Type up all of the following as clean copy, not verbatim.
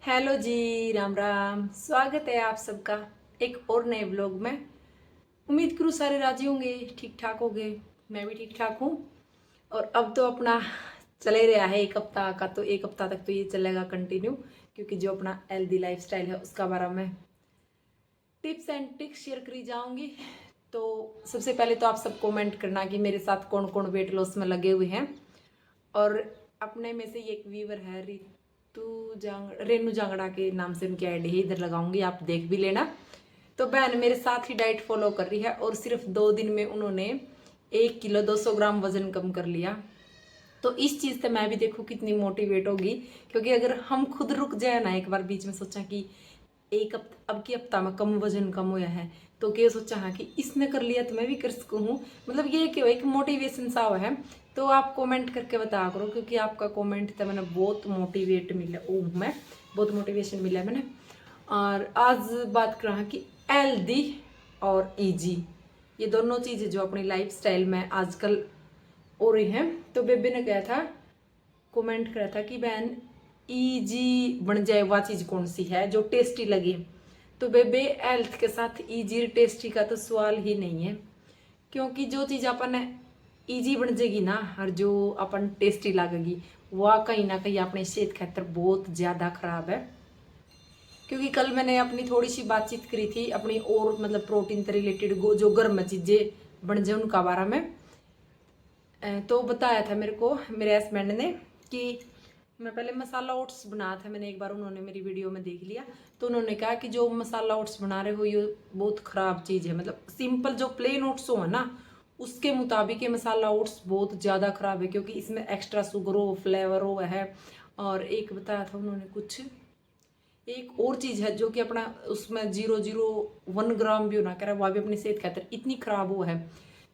Hello जी, राम राम। स्वागत है आप सबका एक और नए ब्लॉग में। उम्मीद करूँ सारे राजी होंगे, ठीक ठाक होंगे। मैं भी ठीक ठाक हूँ। और अब तो अपना चले रहा है एक हफ्ता का, तो एक हफ्ता तक तो ये चलेगा कंटिन्यू, क्योंकि जो अपना हेल्दी लाइफस्टाइल है उसका बारे में टिप्स एंड ट्रिक्स शेयर करी जाऊंगी। तो सबसे पहले तो आप सब कमेंट करना कि मेरे साथ कौन कौन वेट लॉस में लगे हुए हैं। और अपने में से एक व्यूवर है रेनू जांगड़ा के नाम से उनकी आईडी है, इधर लगाऊंगी, आप देख भी लेना। तो बहन मेरे साथ ही डाइट फॉलो कर रही है और सिर्फ 2 दिन में उन्होंने 1 किलो 200 ग्राम वजन कम कर लिया। तो इस चीज़ से मैं भी देखूँ कितनी मोटिवेट होगी, क्योंकि अगर हम खुद रुक जाए ना, एक बार बीच में सोचा कि एक हफ्ता, अब की हफ्ता में कम वजन कम हुआ है, तो क्या सोचा हाँ कि इसने कर लिया तो मैं भी कर सकूँ हूँ। मतलब ये क्यों एक मोटिवेशन सा हुआ है। तो आप कमेंट करके बता करो, क्योंकि आपका कमेंट था मैंने बहुत मोटिवेट मिला, मैं बहुत मोटिवेशन मिला मैंने। और आज बात कर रहा कि हेल्दी और इजी, ये दोनों चीज़ें जो अपनी लाइफ स्टाइल में आजकल हो रही हैं। तो बेबी ने कहा था, कमेंट करा था कि बहन इजी बन जाए वह चीज़ कौन सी है जो टेस्टी लगे। तो बेबे हेल्थ के साथ इजी टेस्टी का तो सवाल ही नहीं है, क्योंकि जो चीज़ अपन इजी बन जाएगी ना और जो अपन टेस्टी लगेगी वह कहीं ना कहीं अपने सेहत खातर बहुत ज़्यादा खराब है। क्योंकि कल मैंने अपनी थोड़ी सी बातचीत करी थी अपनी और मतलब प्रोटीन से रिलेटेड जो गर्म चीज़ें बन जाए उनका बारे में। तो बताया था मेरे को मेरे हस्बैंड ने कि मैं पहले मसाला ओट्स बना था, मैंने एक बार उन्होंने मेरी वीडियो में देख लिया। तो उन्होंने कहा कि जो मसाला ओट्स बना रहे हो ये बहुत ख़राब चीज़ है, मतलब सिंपल जो प्लेन ओट्स हो ना उसके मुताबिक ये मसाला ओट्स बहुत ज़्यादा ख़राब है, क्योंकि इसमें एक्स्ट्रा शुगर हो, फ्लेवर हो है। और एक बताया था उन्होंने कुछ, एक और चीज़ है जो कि अपना उसमें 0.001 ग्राम भी होना कह रहा है, वह भी अपनी सेहत खातर इतनी ख़राब हुआ है।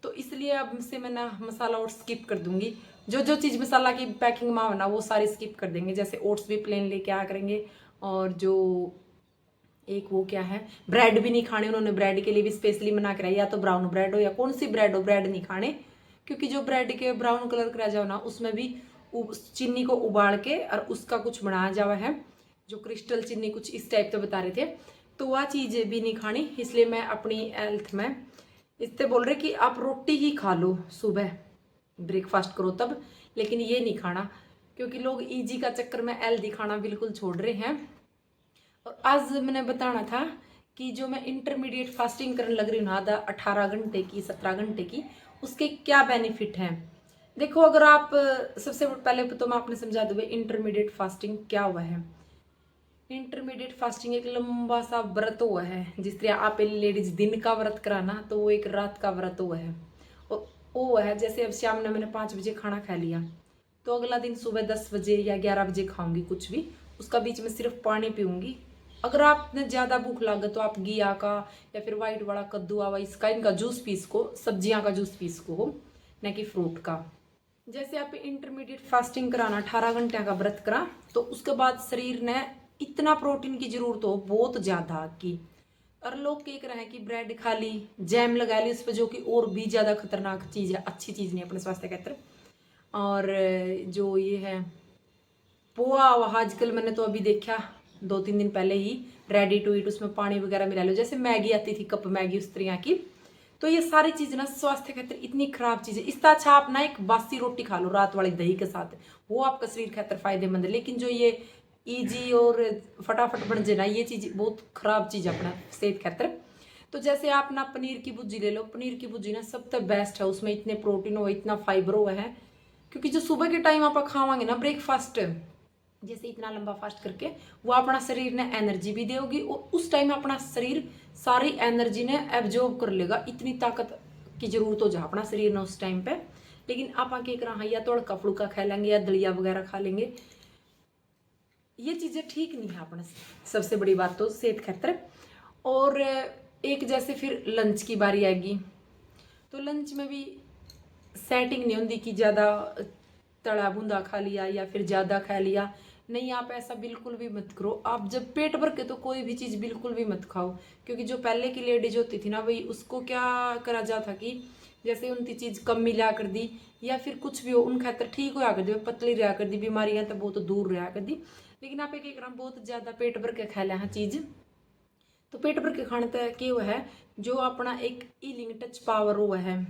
तो इसलिए अब से मैं ना मसाला ओट्स स्किप कर दूंगी। जो जो चीज़ मसाला की पैकिंग में हो ना वो सारी स्किप कर देंगे, जैसे ओट्स भी प्लेन लेके आ करेंगे। और जो एक वो क्या है, ब्रेड भी नहीं खाने उन्होंने, ब्रेड के लिए भी स्पेशली मना कराया, या तो ब्राउन ब्रेड हो या कौन सी ब्रेड हो, ब्रेड नहीं खाने। क्योंकि जो ब्रेड के ब्राउन कलर करा जाओ ना उसमें भी चीनी को उबाल के और उसका कुछ बनाया जावा है, जो क्रिस्टल चीनी कुछ इस टाइप से बता रहे थे। तो वह चीज़ भी नहीं खानी, इसलिए मैं अपनी हेल्थ में इससे बोल रहे कि आप रोटी ही खा लो, सुबह ब्रेकफास्ट करो तब, लेकिन ये नहीं खाना, क्योंकि लोग इजी का चक्कर में हेल्दी खाना बिल्कुल छोड़ रहे हैं। और आज मैंने बताना था कि जो मैं इंटरमीडिएट फास्टिंग करने लग रही हूँ ना 18 घंटे की 17 घंटे की, उसके क्या बेनिफिट हैं। देखो अगर आप सबसे पहले तो मैं आपने समझा दूँ इंटरमीडिएट फास्टिंग क्या हुआ है। इंटरमीडिएट फास्टिंग एक लंबा सा व्रत हुआ है, जिस तरह आप लेडीज दिन का व्रत कराना तो वो एक रात का व्रत हुआ है। और वो हुआ है जैसे अब शाम ने मैंने 5 बजे खाना खा लिया, तो अगला दिन सुबह 10 बजे या 11 बजे खाऊंगी कुछ भी, उसका बीच में सिर्फ पानी पीऊंगी। अगर आपने ज़्यादा भूख लगे तो आप घिया का या फिर वाइट वाला कद्दू आवा इसका इनका जूस पी सको, सब्जियां का जूस पी सको हो, न कि फ्रूट का। जैसे आप इंटरमीडिएट फास्टिंग कराना 18 घंटे का व्रत करा, तो उसके बाद शरीर ने इतना प्रोटीन की जरूरत हो बहुत ज्यादा की। और लोग क्या कर रहे हैं कि ब्रेड खा ली, जैम लगा ली उस पर, जो कि और भी ज्यादा खतरनाक चीज है, अच्छी चीज नहीं अपने स्वास्थ्य के खातिर। और जो ये है पोहा, आजकल मैंने तो अभी देखा 2-3 दिन पहले ही रेडी टू ईट, उसमें पानी वगैरह मिला लो, जैसे मैगी आती थी कप मैगी उस तरह की। तो ये सारी चीज ना स्वास्थ्य खातिर इतनी खराब चीज है। इससे अच्छा आप ना एक बासी रोटी खा लो रात वाली दही के साथ, वो आपका शरीर खातिर फायदेमंद है। लेकिन जो ये इजी और फटाफट बन जाए ना, ये चीज बहुत खराब चीज है अपना सेहत खातिर। तो जैसे आप ना पनीर की भुर्जी ले लो, पनीर की भुर्जी ना सबसे बेस्ट है, उसमें इतने प्रोटीन हो, इतना फाइबर हुआ है। क्योंकि जो सुबह के टाइम आप खावांगे ना ब्रेकफास्ट, जैसे इतना लंबा फास्ट करके, वो अपना शरीर ने एनर्जी भी देगी और उस टाइम अपना शरीर सारी एनर्जी ने एब्जॉर्ब कर लेगा, इतनी ताकत की जरूरत हो जा अपना शरीर ने उस टाइम पे। लेकिन आप आके करा या तड़का फुड़का खा लेंगे या दलिया वगैरह खा लेंगे, ये चीज़ें ठीक नहीं है अपने, सबसे बड़ी बात तो सेहत खातिर। और एक जैसे फिर लंच की बारी आएगी, तो लंच में भी सेटिंग नहीं होती कि ज़्यादा तला भुंदा खा लिया या फिर ज़्यादा खा लिया। नहीं, आप ऐसा बिल्कुल भी मत करो। आप जब पेट भर के तो कोई भी चीज़ बिल्कुल भी मत खाओ, क्योंकि जो पहले की लेडीज होती थी ना भाई, उसको क्या करा जाता कि जैसे उनकी चीज़ कम मिला कर दी या फिर कुछ भी हो उन खातर ठीक होया कर दी, पतली रहा कर दी, बीमारियां तो बहुत दूर रहा कर दी। लेकिन आप एक ग्राम बहुत ज़्यादा पेट भर के खा लें चीज़, तो पेट भर के खाने तक के हुआ है जो अपना एक हीलिंग टच पावर हुआ है,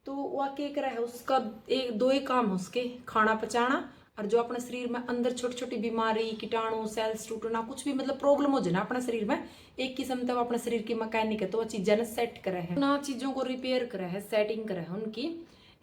तो वह क्या कर है उसका एक दो ही काम है उसके, खाना पचाना और जो अपने शरीर में अंदर छोटी छोटी बीमारी कीटाणु सेल्स टूटना कुछ भी मतलब प्रॉब्लम हो जाए ना अपने शरीर में, एक किस्म तक अपने शरीर की मैकेनिक है तो वह चीज़ें ना सेट करे है ना, चीज़ों को रिपेयर करे है, सेटिंग करे है उनकी।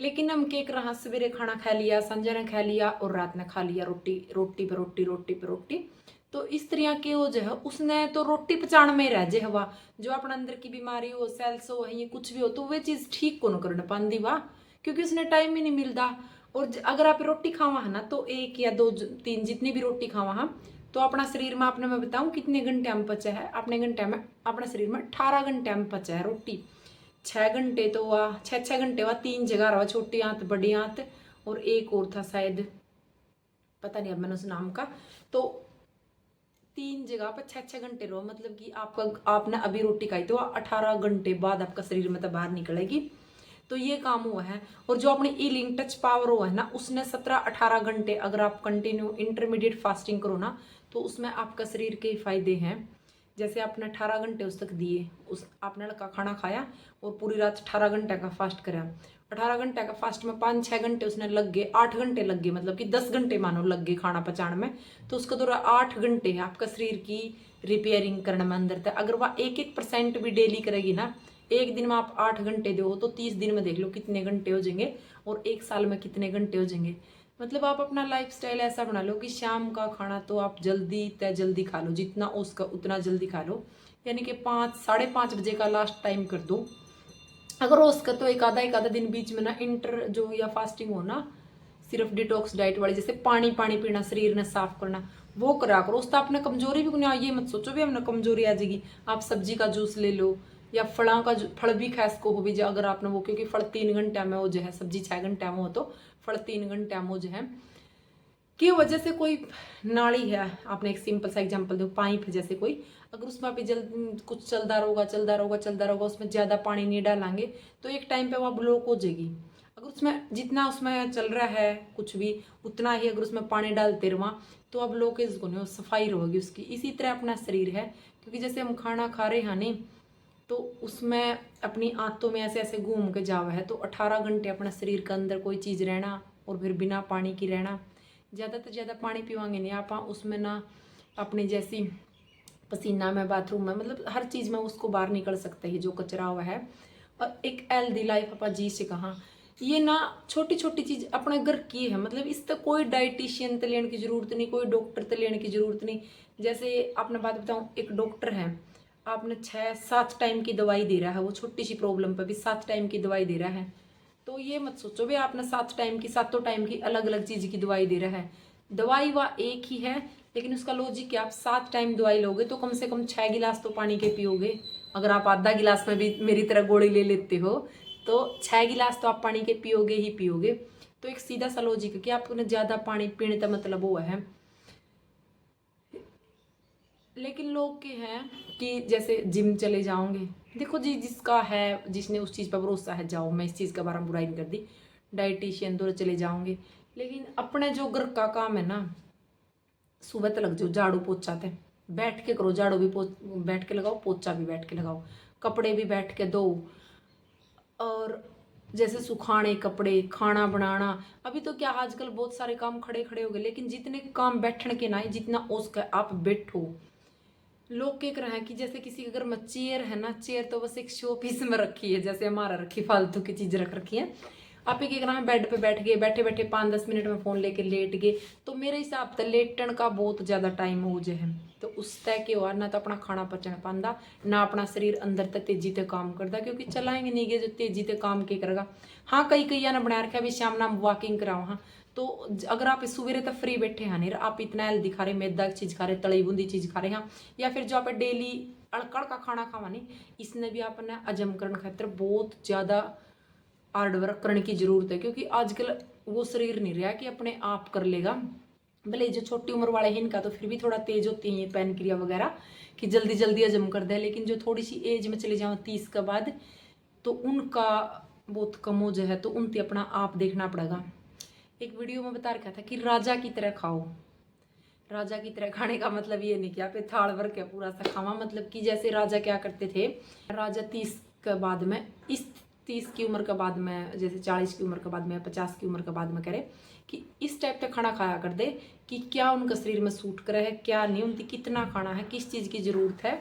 लेकिन हम क्या कर रहा, सवेरे खाना खा लिया, संजय ने खा लिया और रात ने खा लिया, रोटी रोटी पे रोटी रोटी पे रोटी, तो इस तरह के वो जो है उसने तो रोटी पचाने में रह जाए हवा, जो अपने अंदर की बीमारी हो सेल्स हो ये कुछ भी हो तो वे चीज़ ठीक को न करने पाती वाह, क्योंकि उसने टाइम ही नहीं मिलता। और अगर आप रोटी खावा है ना तो एक या दो तीन जितनी भी रोटी खावा हम तो अपना शरीर में आपने मैं बताऊं कितने घंटे में पचा है, अपने घंटे में अपने शरीर में 18 घंटे में पचा है रोटी। 6 घंटे तो वह 6 घंटे वह 3 जगह रहा, छोटी आंत बड़ी आंत और एक और था शायद पता नहीं अब मैंने उस नाम का, तो 3 जगह पर 6 घंटे रहो, मतलब कि आपका आपने अभी रोटी खाई तो 18 घंटे बाद आपका शरीर में तो बाहर निकलेगी, तो ये काम हुआ है। और जो अपनी हीलिंग टच पावर हुआ है ना उसने 17-18 घंटे अगर आप कंटिन्यू इंटरमीडिएट फास्टिंग करो ना तो उसमें आपका शरीर के फायदे हैं। जैसे आपने 18 घंटे उस तक दिए, उस आपने लड़का खाना खाया और पूरी रात 18 घंटे का फास्ट करा, 18 घंटे का फास्ट में 5-6 घंटे उसने लग गए, 8 घंटे लग गए, मतलब कि 10 घंटे मानो लग गए खाना पचाने में, तो उसका दौरा 8 घंटे है आपका शरीर की रिपेयरिंग करने में अंदर तक। अगर वह 1% भी डेली करेगी ना, एक दिन में आप 8 घंटे दो तो 30 दिन में देख लो कितने घंटे हो जाएंगे और एक साल में कितने घंटे हो जाएंगे। मतलब आप अपना लाइफस्टाइल ऐसा बना लो कि शाम का खाना तो आप जल्दी तय जल्दी खा लो, जितना उसका उतना जल्दी खा लो, यानी कि 5-5:30 बजे का लास्ट टाइम कर दो। अगर उसका तो एक आधा दिन बीच में ना इंटर जो या फास्टिंग हो ना, सिर्फ डिटॉक्स डाइट वाली, जैसे पानी पानी पीना, शरीर ने साफ करना, वो करा करो। उसका आपने कमजोरी भी नहीं, ये मत सोचो भी हमने कमजोरी आ जाएगी, आप सब्जी का जूस ले लो या फलों का फल भी खैस को हो भी जाए अगर आपने वो, क्योंकि फल 3 घंटे में हो जो है, सब्जी 6 घंटे में हो तो फल 3 घंटे में हो जो है की वजह से कोई नाड़ी है, आपने एक सिंपल सा एग्जांपल दो, पाइप है जैसे कोई, अगर उसमें आप जल्द कुछ चलता रहोगा उसमें ज़्यादा पानी नहीं डालेंगे तो एक टाइम पे वो ब्लॉक हो जाएगी। अगर उसमें जितना उसमें चल रहा है कुछ भी उतना ही अगर उसमें पानी डालते रहा तो अब ब्लॉकेज को नहीं, सफाई रहेगी उसकी। इसी तरह अपना शरीर है, क्योंकि जैसे हम खाना खा रहे हैं नहीं तो उसमें अपनी आंतों में ऐसे ऐसे घूम के जावा है, तो 18 घंटे अपना शरीर के अंदर कोई चीज़ रहना और फिर बिना पानी की रहना, ज़्यादा से ज़्यादा पानी पीवाएंगे नहीं आप उसमें ना अपनी जैसी पसीना में बाथरूम में मतलब हर चीज़ में उसको बाहर निकल सकता है जो कचरा हुआ है। और एक हेल्दी लाइफ अपा जी से कहाँ, ये ना छोटी छोटी चीज़ अपने घर की है, मतलब इस तक कोई डाइटिशियन तो लेने की ज़रूरत नहीं, कोई डॉक्टर तो लेने की ज़रूरत नहीं। जैसे आपने बात बताऊँ, एक डॉक्टर है आपने 6-7 टाइम की दवाई दे रहा है, वो छोटी सी प्रॉब्लम पर भी 7 टाइम की दवाई दे रहा है, तो ये मत सोचो भाई आपने 7 टाइम की 7 टाइम की अलग अलग चीज़ की दवाई दे रहा है, दवाई वह एक ही है, लेकिन उसका लॉजिक क्या, आप 7 टाइम दवाई लोगे तो कम से कम 6 गिलास तो पानी के पियोगे। अगर आप आधा गिलास में भी मेरी तरह गोली ले लेते हो तो 6 गिलास तो आप पानी के पियोगे ही पियोगे। तो एक सीधा सा लॉजिक है कि आपको ज़्यादा पानी पीने का मतलब हुआ है। लेकिन लोग के हैं कि जैसे जिम चले जाओगे, देखो जी जिसका है जिसने उस चीज़ पर भरोसा है जाओ, मैं इस चीज़ के बारे में बुराई नहीं करती, डाइटिशियन तो चले जाओगे, लेकिन अपने जो घर का काम है ना, सुबह तक लग जाओ झाड़ू पोछा थे, बैठ के करो, झाड़ू भी बैठ के लगाओ, पोछा भी बैठ के लगाओ, कपड़े भी बैठ के दो, और जैसे सुखाने कपड़े, खाना बनाना, अभी तो क्या आजकल बहुत सारे काम खड़े खड़े हो गए, लेकिन जितने काम बैठने के ना है जितना उसका आप बैठो। लोग क्या कर रहे हैं कि जैसे किसी के घर में चेयर है ना, चेयर तो बस एक शो पीस में रखी है, जैसे हमारा रखी फालतू की चीज रख रखी है, आप एक रहा बेड पे बैठ गए, बैठे बैठे 5-10 मिनट में फोन लेके लेट गए, तो मेरे हिसाब से लेटन का बहुत ज्यादा टाइम हो जाए, तो उस तय के हुआ ना तो अपना खाना पचना पाता ना अपना शरीर अंदर तक तेजी से काम करता, क्योंकि चलाएंगे नहीं गए जो तेजी से काम के करेगा। हाँ कई कई ना बना रखा भी शाम नाम वॉकिंग कराओ, हाँ तो अगर आप सवेरे तक फ्री बैठे हैं नहीं, आप इतना हेल्दी खा रहे, मैदा की चीज़ खा रहे, तली बूंदी चीज़ खा रहे हैं, या फिर जो आप डेली अड़कड़ का खाना खावा नहीं, इसने भी आपने हजम करने खातर बहुत ज़्यादा हार्ड वर्क करने की ज़रूरत है, क्योंकि आजकल वो शरीर नहीं रहा कि अपने आप कर लेगा। भले जो छोटी उम्र वाले हैं इनका तो फिर भी थोड़ा तेज होती है पैन क्रिया वगैरह कि जल्दी जल्दी हजम कर दे, लेकिन जो थोड़ी सी एज में चले जाओ 30 के बाद तो उनका बहुत कमोज है तो उनती अपना आप देखना पड़ेगा। एक वीडियो में बता रखा था कि राजा की तरह खाओ। राजा की तरह खाने का मतलब ये नहीं कि आप थाल भर के पूरा सा खावा, मतलब कि जैसे राजा क्या करते थे, राजा 30 के बाद में, इस 30 की उम्र के बाद में, जैसे 40 की उम्र के बाद में, 50 की उम्र के बाद में करे कि इस टाइप का खाना खाया कर दे कि क्या उनका शरीर में सूट करे है, क्या नहीं, उनकी कितना खाना है, किस चीज़ की ज़रूरत है।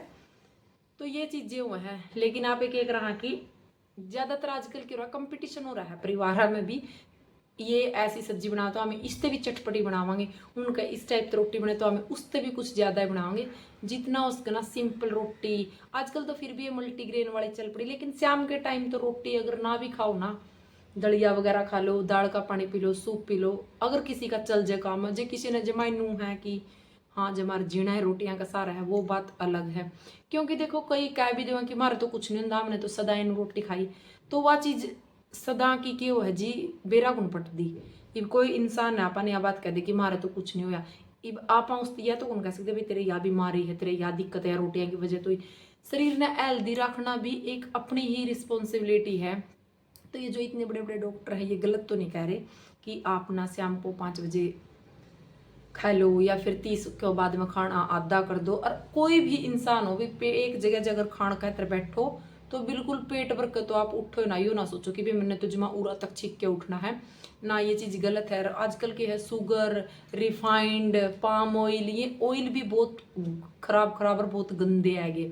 तो ये चीज़ें हुआ है। लेकिन आप एक रहा कि ज़्यादातर आजकल क्या हो रहा है, कंपटीशन हो रहा है परिवार में भी, ये ऐसी सब्जी बना तो हमें इससे भी चटपटी बनावांगे, उनका इस टाइप की रोटी बने तो हमें उससे भी कुछ ज़्यादा ही बनावांगे, जितना उसका ना सिंपल रोटी। आजकल तो फिर भी ये मल्टीग्रेन वाली चल पड़ी, लेकिन शाम के टाइम तो रोटी अगर ना भी खाओ ना, दलिया वगैरह खा लो, दाल का पानी P low, soup P low, अगर किसी का चल जाए काम, जो किसी ने जमाई नू है कि हाँ जो हमारा जीना है रोटियां का सारा है, वो बात अलग है। क्योंकि देखो कई कह भी देवा कि मारे तो कुछ नहीं होता, हमने तो सदा इन रोटी खाई, तो वह चीज़ सदा की क्यों है जी, बेरा गुण पट दी। इब कोई इंसान है अपन यह बात कह दे कि मारे तो कुछ नहीं होया, इब आप उस या तो कौन कह सकते भाई तेरे या बीमारी है, तेरे या दिक्कत है रोटियां की वजह, तो शरीर ने हेल्दी रखना भी एक अपनी ही रिस्पॉन्सिबिलिटी है। तो ये जो इतने बड़े बड़े डॉक्टर हैं ये गलत तो नहीं कह रहे कि आप ना शाम को 5 बजे खा लो या फिर 30 के बाद में खाना आधा कर दो। और कोई भी इंसान हो भी एक जगह अगर खाना कहते बैठो तो बिल्कुल पेट भर के तो आप उठो ना, यो ना सोचो कि भाई मैंने तो जमा उरा तक छीक के उठना है ना, ये चीज़ गलत है। आजकल के है शुगर, रिफाइंड, पाम ऑयल, ये ऑयल भी बहुत खराब और बहुत गंदे आएंगे।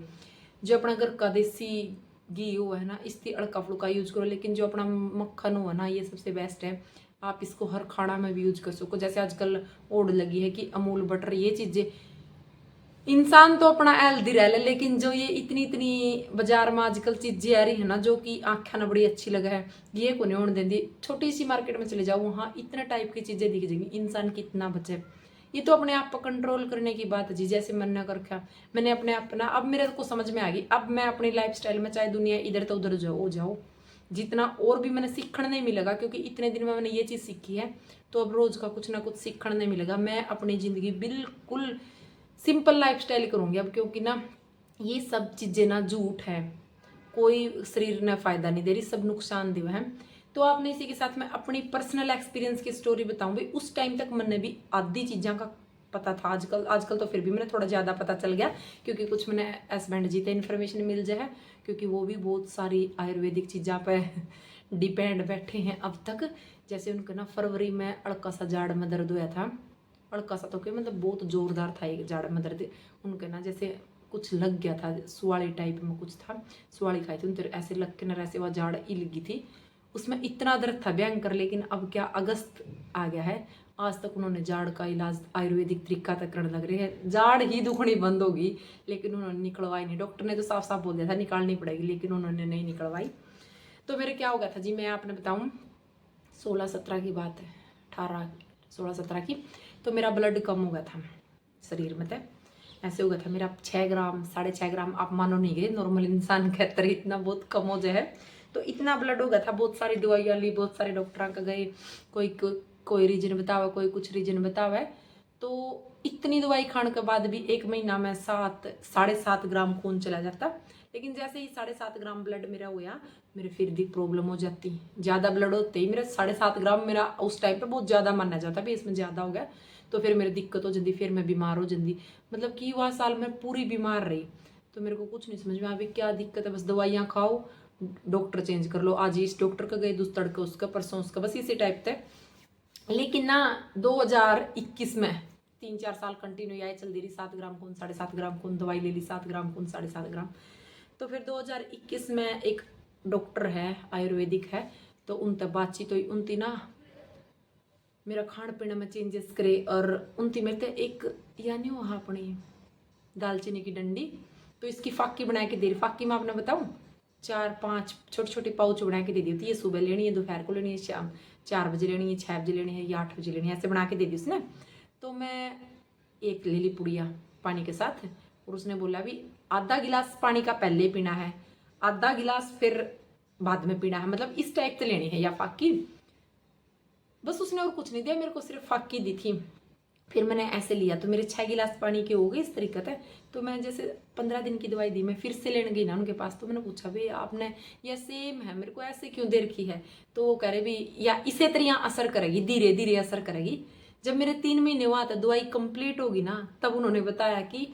जो अपना घर का देसी घी हो है ना, इसकी अड़का फुड़का यूज करो, लेकिन जो अपना मक्खन हो है ना, ये सबसे बेस्ट है। आप इसको हर खाना में भी यूज कर सको। जैसे आजकल ओढ़ लगी है कि अमूल बटर, ये चीजें, इंसान तो अपना हेल्दी रह ले, लेकिन जो ये इतनी बाजार में आजकल चीजें आ रही है ना जो कि आँखा ना बड़ी अच्छी लगा है, ये को नहीं होने देंगी। छोटी सी मार्केट में चले जाओ, वहाँ इतना टाइप की चीजें दिख जाएंगी, इंसान कितना बचे। ये तो अपने आप पर कंट्रोल करने की बात है जी। जैसे मैंने कर रखा, मैंने अपने अपना, अब मेरे को समझ में आ गई, अब मैं अपनी लाइफस्टाइल में चाहे दुनिया इधर तो उधर जाओ जितना और भी मैंने सीखने नहीं मिलेगा, क्योंकि इतने दिन में मैंने ये चीज़ सीखी है, तो अब रोज का कुछ ना कुछ सीखने नहीं मिलेगा। मैं अपनी ज़िंदगी बिल्कुल सिंपल लाइफस्टाइल करूँगी अब, क्योंकि ना ये सब चीज़ें ना झूठ है, कोई शरीर ने फ़ायदा नहीं दे रही, सब नुकसानदेह है। तो आपने इसी के साथ में अपनी पर्सनल एक्सपीरियंस की स्टोरी बताऊँ भाई। उस टाइम तक मैंने भी आधी चीज़ों का पता था, आजकल तो फिर भी मैंने थोड़ा ज़्यादा पता चल गया, क्योंकि कुछ मैंने हस्बैंड जी से इन्फॉर्मेशन मिल जाए, क्योंकि वो भी बहुत सारी आयुर्वेदिक चीज़ों पर डिपेंड बैठे हैं अब तक। जैसे उनका ना फरवरी में अड़का सा जाड़ में दर्द हुआ था, अड़का सा तो क्या मतलब बहुत जोरदार था एक जाड़ में दर्द उनके ना, जैसे कुछ लग गया था, सुवाली टाइप में कुछ था, सुवाली खाई थी उनके, ऐसे लग के ना ऐसे वह जाड़ ही लगी थी, उसमें इतना दर्द था भयंकर। लेकिन अब क्या अगस्त आ गया है, आज तक उन्होंने जाड़ का इलाज आयुर्वेदिक तरीका तक करने लग रहे हैं, जाड़ ही दुखनी बंद होगी, लेकिन उन्होंने निकलवाई नहीं। डॉक्टर ने तो साफ साफ बोल दिया था निकालनी पड़ेगी, लेकिन उन्होंने नहीं निकलवाई। तो मेरे क्या हो गया था जी, मैं आपने बताऊँ 16-17 की बात है, 18-16-17 की, तो मेरा ब्लड कम हो गया था शरीर में। तय ऐसे हो गया था मेरा 6 ग्राम 6.5 ग्राम, आप मानो नहीं गए, नॉर्मल इंसान के तरह इतना बहुत कम हो जाए है। तो इतना ब्लड हो गया था, बहुत सारी दवाइयाँ ली, बहुत सारे डॉक्टर का गए, कोई रीजन बतावा, कोई कुछ रीजन बतावा। तो इतनी दवाई खाने के बाद भी 1 महीना में 7-7.5 ग्राम खून चला जाता। लेकिन जैसे ही 7.5 ग्राम ब्लड मेरा हुआ, मेरे फिर भी प्रॉब्लम हो जाती, ज़्यादा ब्लड होते ही मेरा 7.5 ग्राम मेरा उस टाइम पे बहुत ज़्यादा माना जाता भी इसमें ज़्यादा हो गया, तो फिर मेरी दिक्कत हो जाती, फिर मैं बीमार हो जाती। मतलब कि वह साल मैं पूरी बीमार रही। तो मेरे को कुछ नहीं समझ में आ, क्या दिक्कत है, बस दवाइयाँ खाओ, डॉक्टर चेंज कर लो, आज इस डॉक्टर का गए, दूसरे तड़का उसका, परसों उसका, बस इसी टाइप थे। लेकिन ना 2021 में 3-4 साल कंटिन्यू आए चल दे रही, 7 ग्राम खून 7.5 ग्राम खून, दवाई ले ली, 7 ग्राम खून 7.5 ग्राम। तो फिर 2021 में एक डॉक्टर है आयुर्वेदिक है, तो उनसे बातचीत हुई, उनती ना मेरा खान पीने में चेंजेस करे, और उनती मेरे एक यानी वहाँ अपनी दालचीनी की डंडी, तो इसकी फाकी बना के दे रही। फाकी में आपने बताऊँ 4-5 छोटे छोटे पाउच बना के दे दी होती है, सुबह लेनी है, दोपहर को लेनी है, शाम 4 बजे लेनी है, 6 बजे लेनी है या 8 बजे लेनी है, ऐसे बना के दे दी उसने। तो मैं एक ले ली पुड़िया पानी के साथ, और उसने बोला भी आधा गिलास पानी का पहले पीना है, आधा गिलास फिर बाद में पीना है, मतलब इस टाइप से लेनी है या फाकी। बस उसने और कुछ नहीं दिया, मेरे को सिर्फ फाकी दी थी। फिर मैंने ऐसे लिया तो मेरे 6 गिलास पानी के हो गए इस तरीके से। तो मैं जैसे 15 दिन की दवाई दी, मैं फिर से लेने गई ना उनके पास, तो मैंने पूछा भाई आपने यह सेम है, मेरे को ऐसे क्यों दे रखी है? तो वो कह रहे भी या इसे तरह असर करेगी, धीरे धीरे असर करेगी। जब मेरे 3 महीने हुआ था दवाई कंप्लीट होगी ना, तब उन्होंने बताया कि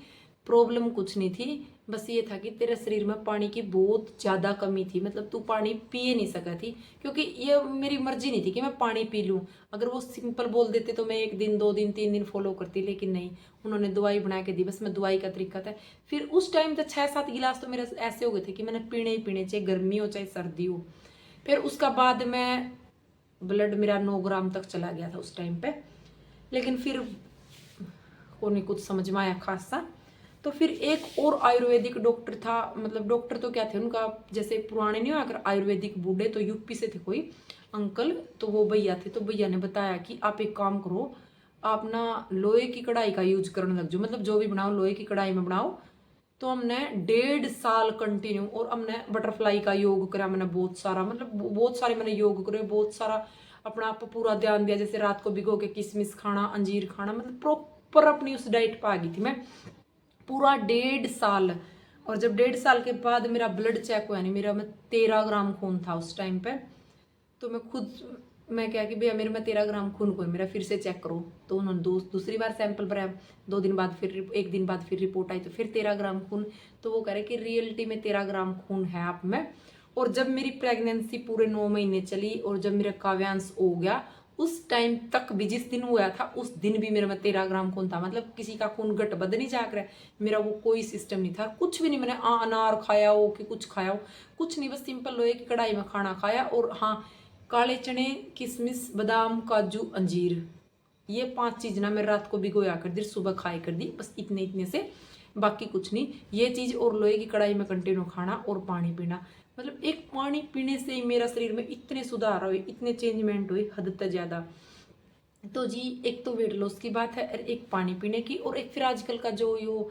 प्रॉब्लम कुछ नहीं थी, बस ये था कि तेरे शरीर में पानी की बहुत ज़्यादा कमी थी, मतलब तू पानी पिए नहीं सका थी। क्योंकि ये मेरी मर्जी नहीं थी कि मैं पानी पी लूँ, अगर वो सिंपल बोल देते तो मैं 1 दिन 2 दिन 3 दिन फॉलो करती, लेकिन नहीं, उन्होंने दवाई बना के दी, बस मैं दवाई का तरीका था। फिर उस टाइम तक 6-7 गिलास तो मेरे ऐसे हो गए थे कि मैंने पीने ही पीने, चाहे गर्मी हो चाहे सर्दी हो। फिर उसका बाद मैं ब्लड मेरा 9 ग्राम तक चला गया था उस टाइम पे, लेकिन फिर को नहीं कुछ समझ में आया खासा। तो फिर एक और आयुर्वेदिक डॉक्टर था, मतलब डॉक्टर तो क्या थे उनका, जैसे पुराने नहीं हुआ अगर आयुर्वेदिक बूढ़े, तो यूपी से थे कोई अंकल, तो वो भैया थे। तो भैया ने बताया कि आप एक काम करो, आप ना लोहे की कढ़ाई का यूज करने लग जाओ, मतलब जो भी बनाओ लोहे की कढ़ाई में बनाओ। तो हमने 1.5 साल कंटिन्यू, और हमने बटरफ्लाई का योग करा, मैंने बहुत सारा, मतलब बहुत सारे मैंने योग करे, बहुत सारा अपना आप पूरा ध्यान दिया, जैसे रात को भिगो के किशमिश खाना, अंजीर खाना, मतलब प्रॉपर अपनी उस डाइट पर आ गई थी मैं पूरा 1.5 साल। और जब 1.5 साल के बाद मेरा ब्लड चेक हुआ, नहीं मेरा में 13 ग्राम खून था उस टाइम पे, तो मैं खुद मैं क्या कि भैया मेरे में 13 ग्राम खून को है, मेरा फिर से चेक करो। तो उन्होंने दूसरी बार सैंपल भराया, 2 दिन बाद फिर 1 दिन बाद फिर रिपोर्ट आई, तो फिर 13 ग्राम खून। तो वो कह रहे कि रियलिटी में 13 ग्राम खून है आप में। और जब मेरी प्रेगनेंसी पूरे 9 महीने चली और जब मेरा काव्यांश हो गया, उस टाइम तक भी जिस दिन हुआ था उस दिन भी मेरे में 13 ग्राम खून था। मतलब किसी का खून घट बद नहीं जाग रहा है, मेरा वो कोई सिस्टम नहीं था, कुछ भी नहीं। मैंने अनार खाया हो कि कुछ खाया हो, कुछ नहीं, बस सिंपल लोहे की कढ़ाई में खाना खाया। और हाँ, काले चने, किशमिश, बादाम, काजू, अंजीर, ये 5 चीज़ ना मैं रात को भिगोया कर दी, सुबह खाई कर दी, बस इतने इतने से, बाकी कुछ नहीं। ये चीज़ और लोहे की कढ़ाई में कंटिन्यू खाना और पानी पीना, मतलब एक पानी पीने से ही मेरा शरीर में इतने सुधार हुए, इतने चेंजमेंट हुए, हद तक ज़्यादा। तो जी एक तो वेट लॉस की बात है, और एक पानी पीने की, और एक फिर आजकल का जो यो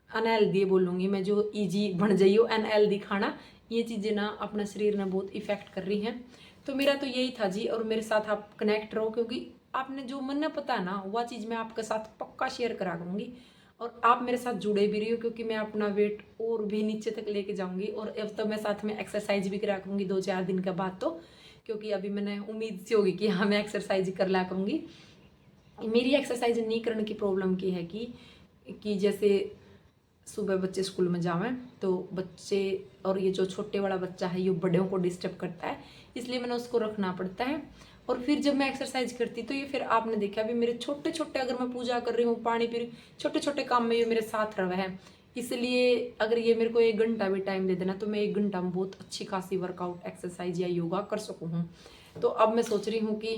अनहेल्दी बोलूँगी मैं, जो इजी बन जाइयो अनहेल्दी खाना, ये चीज़ें ना अपना शरीर में बहुत इफेक्ट कर रही हैं। तो मेरा तो यही था जी, और मेरे साथ आप कनेक्ट रहो, क्योंकि आपने जो मन में पता है ना वह चीज़ मैं आपके साथ पक्का शेयर करा करूँगी। और आप मेरे साथ जुड़े भी रही हो, क्योंकि मैं अपना वेट और भी नीचे तक लेके जाऊँगी। और अब तो मैं साथ में एक्सरसाइज भी करा करूँगी 2-4 दिन के बाद, तो क्योंकि अभी मैंने उम्मीद सी होगी कि हाँ मैं एक्सरसाइज कर ला करूँगी। मेरी एक्सरसाइज नहीं करने की प्रॉब्लम की है कि जैसे सुबह बच्चे स्कूल में जावें तो बच्चे, और ये जो छोटे वाला बच्चा है ये बड़ों को डिस्टर्ब करता है, इसलिए मैंने उसको रखना पड़ता है। और फिर जब मैं एक्सरसाइज करती तो ये फिर आपने देखा भी मेरे छोटे छोटे, अगर मैं पूजा कर रही हूँ, पानी पी रही हूँ, छोटे छोटे काम में ये मेरे साथ रहा है। इसलिए अगर ये मेरे को 1 घंटा भी टाइम दे देना तो मैं 1 घंटा में बहुत अच्छी खासी वर्कआउट, एक्सरसाइज या योगा कर सकूँ हूँ। तो अब मैं सोच रही हूँ कि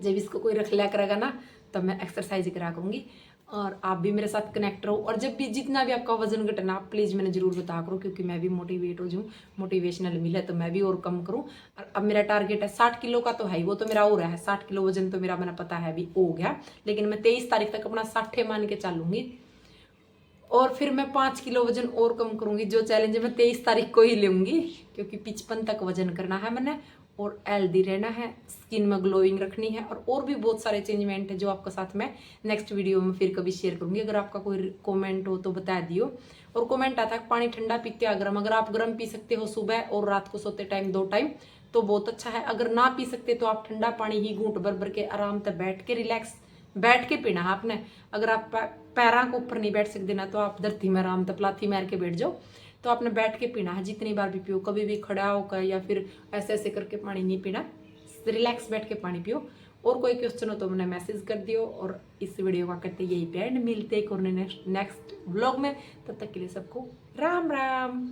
जब इसको कोई रख लिया करेगा ना तब मैं एक्सरसाइज करा करूँगी। और आप भी मेरे साथ कनेक्ट रहो, और जब भी जितना भी आपका वजन घटना आप प्लीज़ मैंने ज़रूर बता करो, क्योंकि मैं भी मोटिवेट हो जाऊँ, मोटिवेशनल मिले तो मैं भी और कम करूँ। और अब मेरा टारगेट है 60 किलो का, तो है ही, वो तो मेरा हो रहा है 60 किलो वजन, तो मेरा मैंने पता है भी हो गया, लेकिन मैं 23 तारीख तक अपना 60 मान के चलूँगी। और फिर मैं 5 किलो वजन और कम करूँगी, जो चैलेंज है मैं 23 तारीख को ही लूँगी, क्योंकि 55 तक वजन करना है मैंने, और हेल्दी रहना है, स्किन में ग्लोइंग रखनी है, और भी बहुत सारे चेंजमेंट है जो आपके साथ मैं नेक्स्ट वीडियो में फिर कभी शेयर करूँगी। अगर आपका कोई कमेंट हो तो बता दियो। और कमेंट आता है पानी ठंडा पीते हो गर्म, अगर आप गर्म पी सकते हो सुबह और रात को सोते टाइम 2 टाइम तो बहुत अच्छा है। अगर ना पी सकते तो आप ठंडा पानी ही घूंट भर भर के आराम से बैठ के रिलैक्स बैठ के पीना है आपने। अगर आप पैरों के ऊपर नहीं बैठ सकते ना तो आप धरती में आराम से पलाथी मार के बैठ जाओ। तो आपने बैठ के पीना है, जितनी बार भी पियो, कभी भी खड़ा होकर या फिर ऐसे ऐसे करके पानी नहीं पीना, रिलैक्स बैठ के पानी पियो। और कोई क्वेश्चन हो तो मैंने मैसेज कर दियो। और इस वीडियो का करते यही पे एंड, मिलते एक और नेक्स्ट व्लॉग में, तब तक के लिए सबको राम राम।